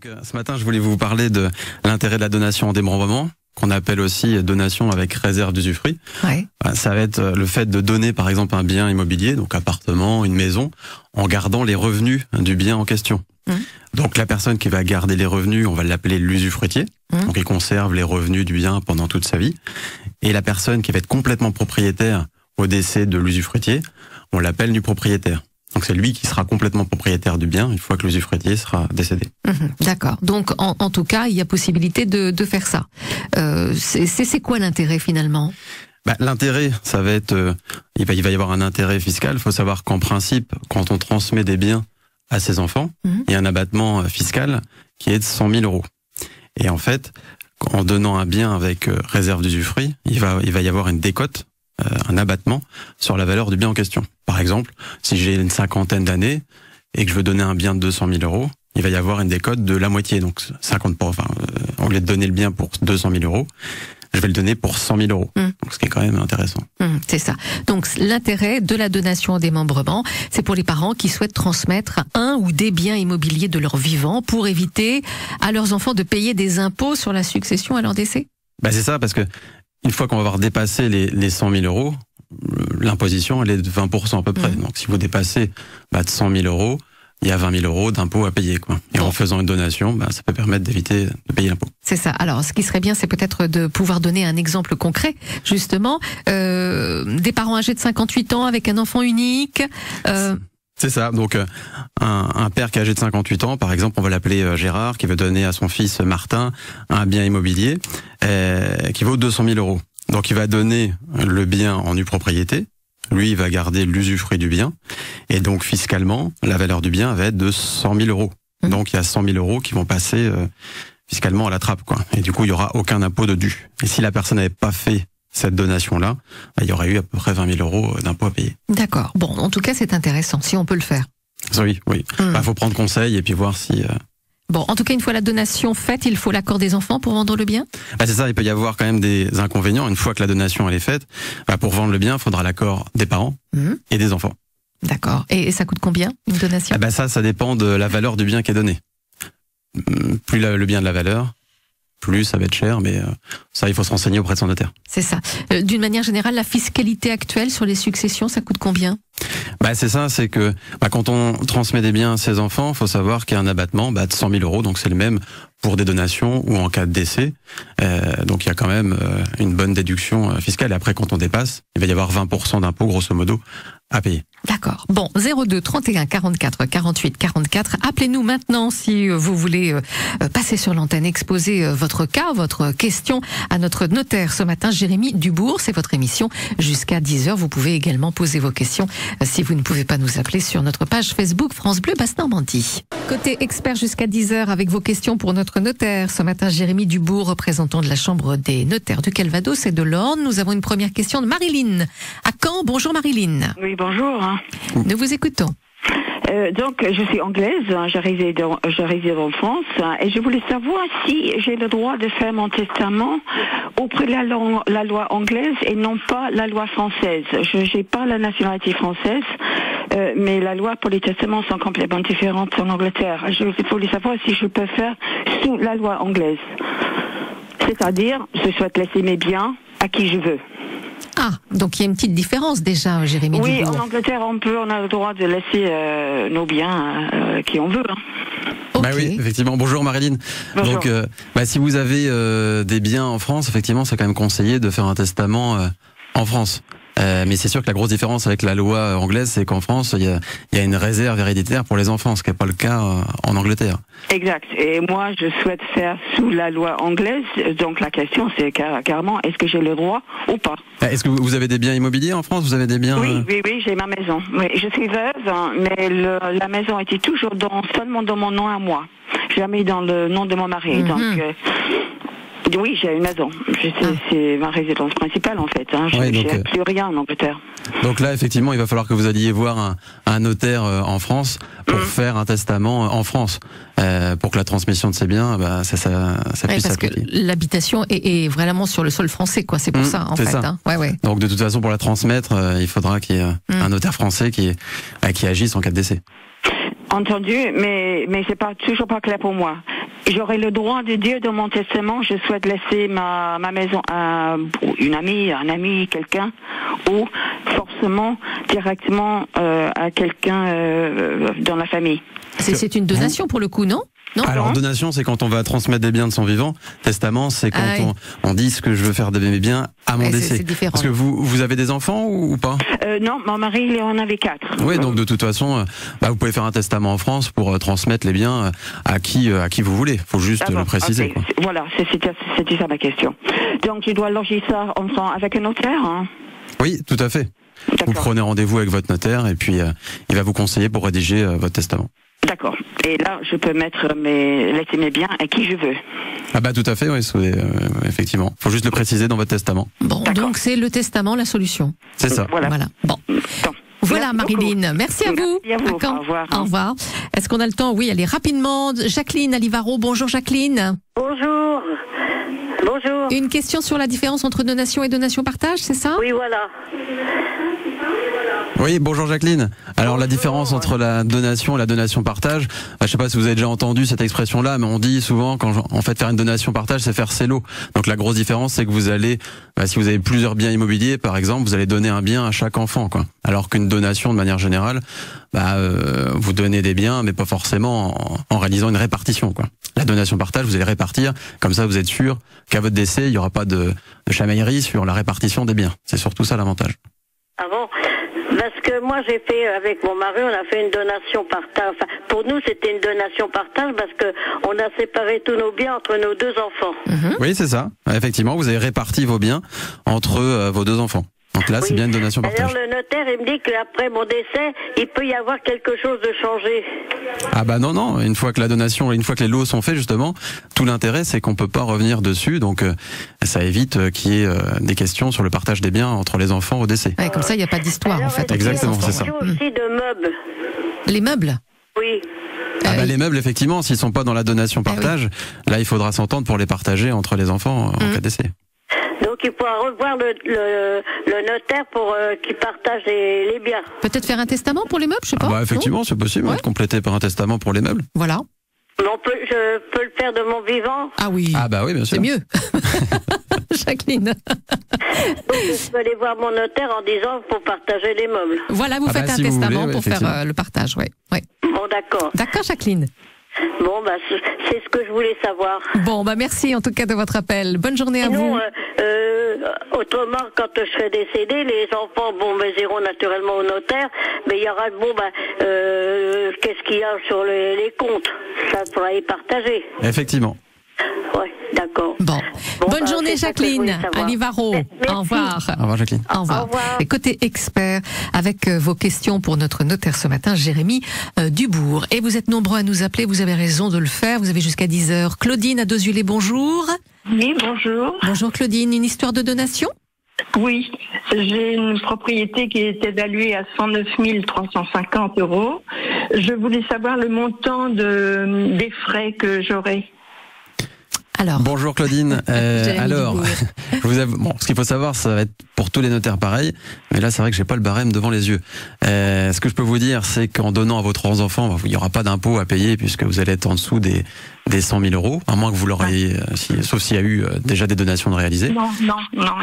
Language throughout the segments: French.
Ce matin, je voulais vous parler de l'intérêt de la donation en démembrement, qu'on appelle aussi donation avec réserve d'usufruit. Ouais. Ça va être le fait de donner, par exemple, un bien immobilier, donc appartement, une maison, en gardant les revenus du bien en question. Donc la personne qui va garder les revenus, on va l'appeler l'usufruitier. Donc il conserve les revenus du bien pendant toute sa vie. Et la personne qui va être complètement propriétaire au décès de l'usufruitier, on l'appelle nu propriétaire. Donc c'est lui qui sera complètement propriétaire du bien une fois que l'usufruitier sera décédé. D'accord. Donc en tout cas, il y a possibilité de faire ça. C'est quoi l'intérêt finalement ? L'intérêt, ça va être, il va y avoir un intérêt fiscal. Il faut savoir qu'en principe, quand on transmet des biens à ses enfants, il y a un abattement fiscal qui est de 100 000 euros. Et en fait, en donnant un bien avec réserve d'usufruit, il va y avoir une décote, un abattement sur la valeur du bien en question. Par exemple, si j'ai une cinquantaine d'années et que je veux donner un bien de 200 000 euros, il va y avoir une décote de la moitié. Donc 50%, au lieu de donner le bien pour 200 000 euros, je vais le donner pour 100 000 euros. Donc, ce qui est quand même intéressant. C'est ça. Donc l'intérêt de la donation en démembrement, c'est pour les parents qui souhaitent transmettre un ou des biens immobiliers de leur vivant pour éviter à leurs enfants de payer des impôts sur la succession à leur décès. C'est ça, parce que une fois qu'on va avoir dépassé les 100 000 euros, l'imposition, elle est de 20% à peu près. Donc, si vous dépassez de 100 000 euros, il y a 20 000 euros d'impôts à payer, quoi. Et en faisant une donation, ça peut permettre d'éviter de payer l'impôt. C'est ça. Alors, ce qui serait bien, c'est peut-être de pouvoir donner un exemple concret, justement. Des parents âgés de 58 ans avec un enfant unique. C'est ça. Donc, un père qui est âgé de 58 ans, par exemple, on va l'appeler Gérard, qui veut donner à son fils Martin un bien immobilier qui vaut 200 000 euros. Donc, il va donner le bien en nue propriété. Lui, il va garder l'usufruit du bien. Et donc, fiscalement, la valeur du bien va être de 100 000 euros. Donc, il y a 100 000 euros qui vont passer fiscalement à la trappe, quoi. Et du coup, il y aura aucun impôt de dû. Et si la personne n'avait pas fait cette donation-là, il y aurait eu à peu près 20 000 euros d'impôt à payer. D'accord. Bon, en tout cas, c'est intéressant, si on peut le faire. Oui. Faut prendre conseil et puis voir si... Bon, en tout cas, une fois la donation faite, il faut l'accord des enfants pour vendre le bien ? C'est ça, il peut y avoir quand même des inconvénients. Une fois que la donation elle est faite, pour vendre le bien, il faudra l'accord des parents et des enfants. D'accord. Et ça coûte combien, une donation ? Ça dépend de la valeur du bien qui est donné. Plus le bien de la valeur, plus ça va être cher, mais ça, il faut se renseigner auprès de son notaire. C'est ça. D'une manière générale, la fiscalité actuelle sur les successions, ça coûte combien ? C'est ça, c'est que quand on transmet des biens à ses enfants, il faut savoir qu'il y a un abattement de 100 000 euros, donc c'est le même pour des donations ou en cas de décès. Donc il y a quand même une bonne déduction fiscale. Et après, quand on dépasse, il va y avoir 20% d'impôt, grosso modo, à payer. D'accord. Bon, 02 31 44 48 44. Appelez-nous maintenant si vous voulez passer sur l'antenne, exposer votre cas, votre question à notre notaire ce matin, Jérémy Dubourg. C'est votre émission jusqu'à 10h. Vous pouvez également poser vos questions si vous ne pouvez pas nous appeler sur notre page Facebook France Bleu Basse-Normandie. Côté expert jusqu'à 10h avec vos questions pour notre notaire. Ce matin, Jérémy Dubourg, représentant de la Chambre des notaires du Calvados et de l'Orne. Nous avons une première question de Marilyn à Caen. Bonjour Marilyn. Oui, bonjour. Nous vous écoutons. Donc, je suis anglaise, je réside en France, et je voulais savoir si j'ai le droit de faire mon testament auprès de la loi anglaise et non pas la loi française. Je n'ai pas la nationalité française, mais la loi pour les testaments sont complètement différentes en Angleterre. Je voulais savoir si je peux faire sous la loi anglaise. C'est-à-dire, je souhaite laisser mes biens à qui je veux. Ah, donc il y a une petite différence déjà, Jérémy Dubourg. Oui, en Angleterre, on a le droit de laisser nos biens à qui on veut. Okay. Oui, effectivement. Bonjour Marilyn. Bonjour. Donc, si vous avez des biens en France, effectivement, c'est quand même conseillé de faire un testament en France. Mais c'est sûr que la grosse différence avec la loi anglaise, c'est qu'en France, il y a une réserve héréditaire pour les enfants, ce qui n'est pas le cas en Angleterre. Exact. Et moi, je souhaite faire sous la loi anglaise. Donc la question, c'est carrément, est-ce que j'ai le droit ou pas ? Est-ce que vous avez des biens immobiliers en France ? Vous avez des biens Oui, j'ai ma maison. Oui, je suis veuve, mais la maison était toujours seulement dans mon nom à moi, jamais dans le nom de mon mari. Donc oui, j'ai une maison. C'est ma résidence principale en fait. Je n'ai plus rien en Angleterre. Donc là, effectivement, il va falloir que vous alliez voir un notaire en France pour faire un testament en France, pour que la transmission de ces biens, ça puisse s'appliquer. Parce que l'habitation est vraiment sur le sol français, quoi. C'est pour ça, en fait. Ça. Donc de toute façon, pour la transmettre, il faudra qu'il y ait un notaire français qui agisse en cas de décès. Entendu, mais c'est toujours pas clair pour moi. j'aurai le droit de dire dans mon testament, je souhaite laisser ma maison à une amie, un ami, quelqu'un, ou forcément directement à quelqu'un dans la famille. C'est une donation pour le coup, non? Non. Alors donation, c'est quand on va transmettre des biens de son vivant. Testament, c'est quand on dit ce que je veux faire de mes biens à mon décès. C'est différent. Parce que vous avez des enfants ou pas? Non, mon mari il en avait 4. Oui, donc de toute façon, vous pouvez faire un testament en France pour transmettre les biens à qui vous voulez. Il faut juste le préciser. Okay. Quoi. Voilà, c'était ça ma question. Donc je dois loger ça avec un notaire, hein? Oui, tout à fait. Vous prenez rendez-vous avec votre notaire et puis il va vous conseiller pour rédiger votre testament. D'accord. Et là, je peux laisser mes biens à qui je veux. Ah bah tout à fait, oui, effectivement. Faut juste le préciser dans votre testament. Bon, donc c'est le testament la solution. C'est ça. Voilà. Bon. Voilà Marilyn, merci à vous. Merci à vous. Au revoir. Au revoir. Est-ce qu'on a le temps? Oui, allez rapidement. Jacqueline Alivaro, bonjour Jacqueline. Bonjour. Bonjour. Une question sur la différence entre donation et donation-partage, c'est ça? Oui, voilà. Oui, bonjour Jacqueline. Alors la différence entre la donation et la donation-partage, je sais pas si vous avez déjà entendu cette expression-là, mais on dit souvent en fait faire une donation-partage, c'est faire ses lots. Donc la grosse différence, c'est que vous allez, si vous avez plusieurs biens immobiliers, par exemple, vous allez donner un bien à chaque enfant, quoi. Alors qu'une donation, de manière générale, vous donnez des biens, mais pas forcément en réalisant une répartition, quoi. La donation-partage, vous allez répartir, comme ça vous êtes sûr qu'à votre décès, il n'y aura pas de chamaillerie sur la répartition des biens. C'est surtout ça l'avantage. Ah bon? Parce que moi j'ai fait avec mon mari, on a fait une donation partage. Enfin, pour nous c'était une donation partage parce que on a séparé tous nos biens entre nos 2 enfants. Mm-hmm. Oui, c'est ça. Effectivement, vous avez réparti vos biens entre vos 2 enfants. Donc là, c'est bien une donation partage. Alors le notaire, il me dit qu'après mon décès, il peut y avoir quelque chose de changé. Ah bah non, une fois que les lots sont faits, justement, tout l'intérêt, c'est qu'on peut pas revenir dessus, donc ça évite qu'il y ait des questions sur le partage des biens entre les enfants au décès. Ouais, comme ça, il n'y a pas d'histoire, en fait. Exactement, c'est ça. Aussi de meubles. Les meubles? Oui. Les meubles, effectivement, s'ils sont pas dans la donation partage, là, il faudra s'entendre pour les partager entre les enfants en cas de décès. Donc il pourra revoir le notaire pour qu'il partage les biens. Peut-être faire un testament pour les meubles, je sais pas. Effectivement, c'est possible, compléter par un testament pour les meubles. Voilà. Mais je peux le faire de mon vivant. Ah oui. Ah bah oui, bien sûr. C'est mieux. Jacqueline. Donc je peux aller voir mon notaire en disant pour partager les meubles. Voilà, vous faites un testament pour faire le partage, ouais. Bon, d'accord. D'accord, Jacqueline. Bon, c'est ce que je voulais savoir. Bon, merci en tout cas de votre appel. Bonne journée à vous. Autrement, quand je serai décédé, les enfants, iront naturellement au notaire, mais il y aura, qu'est-ce qu'il y a sur les comptes? Ça pourra y partager. Effectivement. Ouais, d'accord. Bon. Bonne journée, Jacqueline. Alivaro. Au revoir. Au revoir, Jacqueline. Au revoir. Et côté expert, avec vos questions pour notre notaire ce matin, Jérémy Dubourg. Et vous êtes nombreux à nous appeler, vous avez raison de le faire, vous avez jusqu'à 10h. Claudine à Dozulé, bonjour. Oui, bonjour. Bonjour Claudine, une histoire de donation? Oui, j'ai une propriété qui est évaluée à 109 350 €. Je voulais savoir le montant des frais que j'aurai. Alors. Bonjour Claudine. Alors, ce qu'il faut savoir, ça va être pour tous les notaires pareil, mais là c'est vrai que j'ai pas le barème devant les yeux. Ce que je peux vous dire, c'est qu'en donnant à vos 3 enfants, il n'y aura pas d'impôt à payer puisque vous allez être en dessous des 100 000 €, à moins que vous l'auriez, sauf s'il y a eu déjà des donations de réalisées. Non,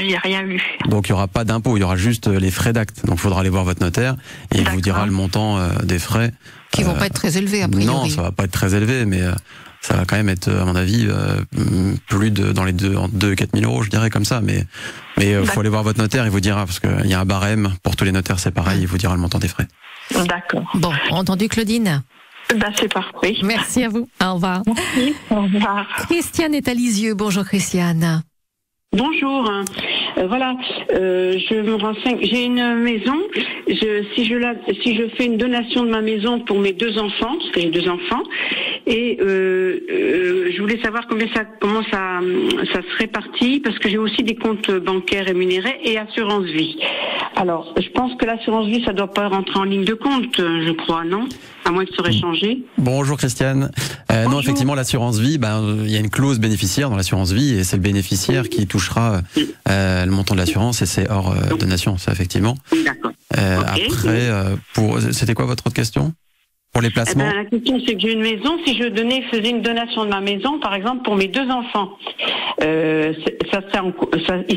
il n'y a rien eu. Donc il n'y aura pas d'impôt, il y aura juste les frais d'acte. Donc il faudra aller voir votre notaire et il vous dira le montant des frais. Qui vont pas être très élevés a priori. Non, ça va pas être très élevé, mais ça va quand même être, à mon avis, plus dans les 2 et 4 000 €, je dirais comme ça. Mais faut aller voir votre notaire, il vous dira, parce qu'il y a un barème, pour tous les notaires c'est pareil, il vous dira le montant des frais. D'accord. Bon, entendu Claudine? C'est parfait. Merci à vous. Au revoir. Merci. Au revoir. Christiane est à Lisieux. Bonjour Christiane. Bonjour. Je me renseigne. J'ai une maison. Si je fais une donation de ma maison pour mes 2 enfants, parce que j'ai 2 enfants, et je voulais savoir comment ça se répartit, parce que j'ai aussi des comptes bancaires rémunérés et assurance vie. Alors, je pense que l'assurance vie, ça doit pas rentrer en ligne de compte, je crois, non? À moins que ça aurait changé. Bonjour Christiane. Bonjour. Non, effectivement, l'assurance vie, il y a une clause bénéficiaire dans l'assurance vie et c'est le bénéficiaire qui touchera le montant de l'assurance et c'est hors donation, ça effectivement. D'accord. Après, c'était quoi votre autre question? Pour les placements. La question, c'est que j'ai une maison. Si je faisais une donation de ma maison, par exemple, pour mes 2 enfants, ils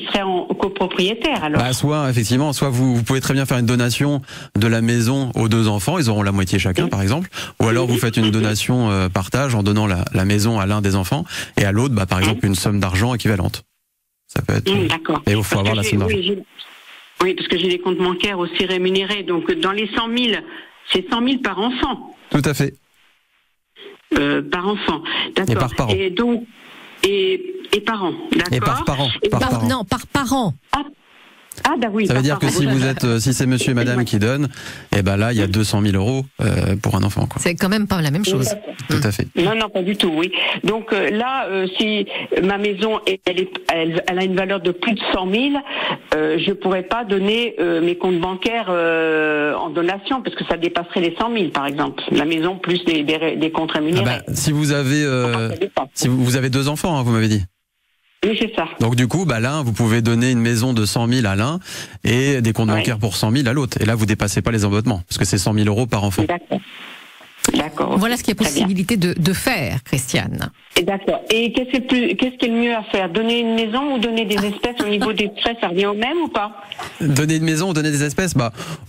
seraient en copropriétaire, alors. Bah, soit, effectivement, soit vous pouvez très bien faire une donation de la maison aux 2 enfants, ils auront la moitié chacun, par exemple. Ou alors vous faites une donation partage en donnant la maison à l'un des enfants et à l'autre, par exemple, une somme d'argent équivalente. Ça peut être. D'accord. Et il faut avoir la somme d'argent. Oui, parce que j'ai des comptes bancaires aussi rémunérés. Donc, dans les 100 000, c'est 100 000 par enfant. Tout à fait. Par enfant. D'accord. Et par parent. Et donc, et par an. D'accord. Et par parent. Non, par parent. Ah, bah oui. Ça veut dire que si vous êtes, si c'est monsieur et madame qui donnent, et ben là, il y a 200 000 euros pour un enfant, quoi. C'est quand même pas la même chose. Tout à fait. Non, pas du tout, oui. Donc là, si ma maison, elle a une valeur de plus de 100 000, je pourrais pas donner mes comptes bancaires en donation, parce que ça dépasserait les 100 000, par exemple. La maison plus des comptes rémunérés. Si vous avez, si vous avez 2 enfants, hein, vous m'avez dit. Oui, c'est ça. Donc du coup, l'un, vous pouvez donner une maison de 100 000 à l'un et des comptes bancaires pour 100 000 à l'autre. Et là, vous dépassez pas les endettements, parce que c'est 100 000 euros par enfant. D'accord. Voilà ce qu'il y a possibilité de faire, Christiane. Et d'accord. Et qu'est-ce qui est le mieux à faire? Donner une maison ou donner des espèces? Au niveau des frais, ça revient au même ou pas? Donner une maison ou donner des espèces,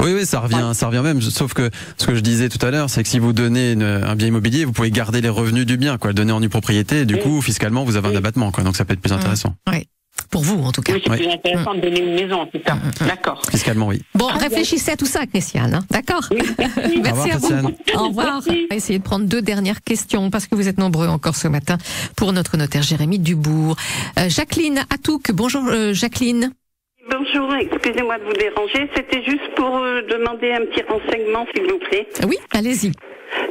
oui, ça revient au même. Sauf que ce que je disais tout à l'heure, c'est que si vous donnez un bien immobilier, vous pouvez garder les revenus du bien, quoi, le donner en nue propriété. Et du coup, fiscalement, vous avez un abattement, quoi. Donc ça peut être plus intéressant. Oui. Pour vous, en tout cas. Oui, c'est plus intéressant de donner une maison, c'est ça. D'accord. Fiscalement, oui. Bon, réfléchissez à tout ça, Christiane. Hein. D'accord. Oui, merci. Merci à vous. Christiane. Au revoir. On va essayer de prendre 2 dernières questions, parce que vous êtes nombreux encore ce matin pour notre notaire Jérémy Dubourg. Jacqueline Atouk. Bonjour, Jacqueline. Bonjour, excusez-moi de vous déranger. C'était juste pour demander un petit renseignement, s'il vous plaît. Oui, allez-y.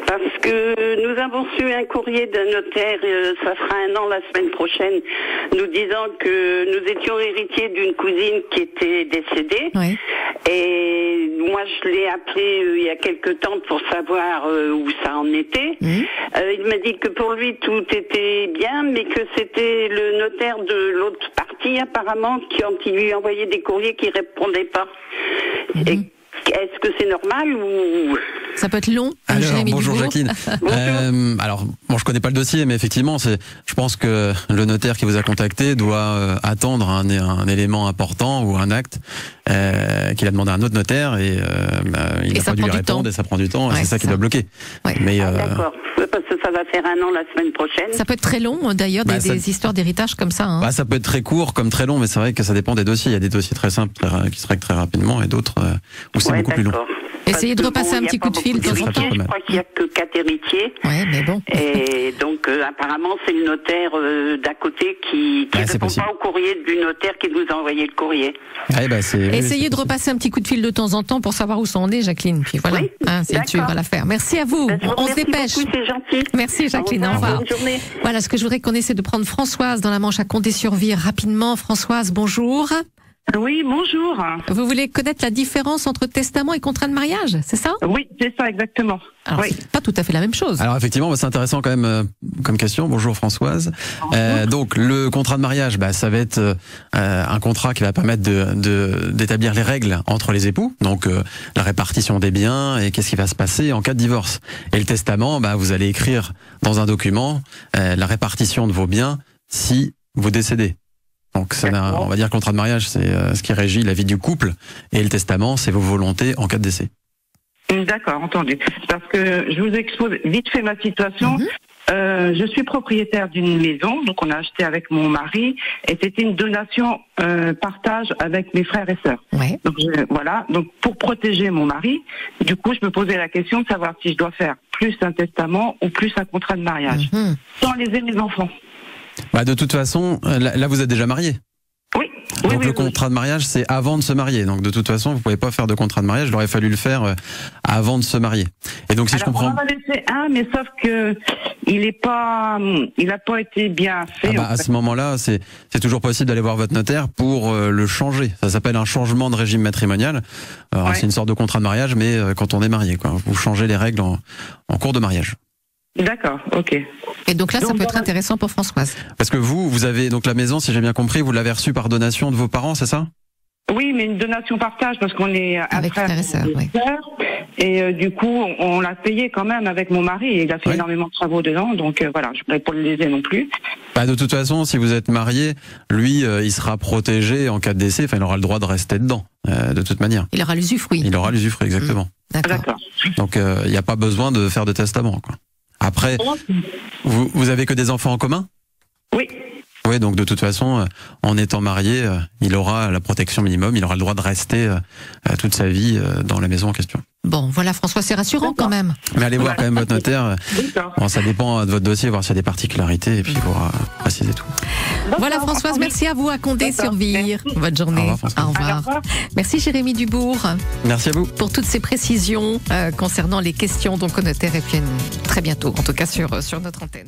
Parce que nous avons reçu un courrier d'un notaire, ça fera 1 an la semaine prochaine, nous disant que nous étions héritiers d'une cousine qui était décédée. Oui. Et moi, je l'ai appelé il y a quelque temps pour savoir où ça en était. Il m'a dit que pour lui, tout était bien, mais que c'était le notaire de l'autre partie, apparemment, qui lui envoyait des courriers qui répondait pas. Et est-ce que c'est normal ou... Ça peut être long. Alors, bonjour Jacqueline. Alors, je connais pas le dossier, mais effectivement, je pense que le notaire qui vous a contacté doit attendre un élément important ou un acte qu'il a demandé à un autre notaire et il n'a pas dû lui répondre et ça prend du temps et c'est ça qui doit bloquer. Ouais. Mais d'accord. Parce que ça va faire 1 an la semaine prochaine. Ça peut être très long, d'ailleurs, des histoires d'héritage comme ça. Hein. Ça peut être très court comme très long, mais c'est vrai que ça dépend des dossiers. Il y a des dossiers très simples qui se règlent très rapidement et d'autres où c'est beaucoup plus long. Essayez de repasser un petit coup de fil de temps en temps. Je crois qu'il n'y a que 4 héritiers. Ouais, mais bon. Et donc, apparemment, c'est le notaire d'à côté qui ne répond pas au courrier du notaire qui nous a envoyé le courrier. Essayez de repasser un petit coup de fil de temps en temps pour savoir où ça en est, Jacqueline. Puis voilà, c'est le suivre à l'affaire. Merci à vous. On se dépêche. Beaucoup, c'est gentil. Merci, Jacqueline. Au revoir. Bonne journée. Voilà, ce que je voudrais qu'on essaie de prendre Françoise dans la Manche à Condé-sur-Vire rapidement. Françoise, bonjour. Oui, bonjour. Vous voulez connaître la différence entre testament et contrat de mariage, c'est ça? Oui, c'est ça, exactement. Alors, c'est pas tout à fait la même chose. Alors effectivement, c'est intéressant quand même comme question. Bonjour Françoise. Donc le contrat de mariage, ça va être un contrat qui va permettre d'établir les règles entre les époux, donc la répartition des biens et qu'est-ce qui va se passer en cas de divorce. Et le testament, vous allez écrire dans un document la répartition de vos biens si vous décédez. Donc on va dire que le contrat de mariage, c'est ce qui régit la vie du couple, et le testament, c'est vos volontés en cas de décès. D'accord, entendu. Parce que je vous expose vite fait ma situation. Je suis propriétaire d'une maison, donc on a acheté avec mon mari, et c'était une donation partage avec mes frères et sœurs. Ouais. Donc voilà, donc pour protéger mon mari, du coup je me posais la question de savoir si je dois faire plus un testament ou plus un contrat de mariage, sans léser mes enfants. De toute façon, là vous êtes déjà marié. Oui. Donc le contrat de mariage, c'est avant de se marier. Donc de toute façon, vous pouvez pas faire de contrat de mariage. Il aurait fallu le faire avant de se marier. Et donc si je comprends. On en a laissé un, mais sauf que il a pas été bien fait. À ce moment-là, c'est toujours possible d'aller voir votre notaire pour le changer. Ça s'appelle un changement de régime matrimonial. C'est une sorte de contrat de mariage, mais quand on est marié, quoi. Vous changez les règles en cours de mariage. D'accord, ok. Et donc là, ça peut être intéressant pour Françoise. Parce que vous avez donc la maison, si j'ai bien compris, vous l'avez reçue par donation de vos parents, c'est ça? Oui, mais une donation partage parce qu'on est avec frère et sœur, oui. Et du coup, on l'a payé quand même avec mon mari. Et il a fait énormément de travaux dedans, donc voilà, je ne voulais pas le léser non plus. Bah, de toute façon, si vous êtes marié, lui, il sera protégé en cas de décès. Enfin, il aura le droit de rester dedans, de toute manière. Il aura l'usufruit. Il aura l'usufruit, exactement. D'accord. Donc, il n'y a pas besoin de faire de testament, quoi. Après, vous avez que des enfants en commun? Oui. Oui, donc de toute façon, en étant marié, il aura la protection minimum, il aura le droit de rester toute sa vie dans la maison en question. Bon, voilà François, c'est rassurant quand même. Mais allez voir quand même votre notaire. Bon, ça dépend de votre dossier, voir s'il y a des particularités, et puis il pourra préciser tout. Voilà Françoise, merci à vous, à Condé-sur-Vire. Bonne journée. Au revoir. Merci Jérémy Dubourg. Merci à vous. Pour toutes ces précisions concernant les questions donc au notaire, et puis très bientôt, en tout cas sur notre antenne.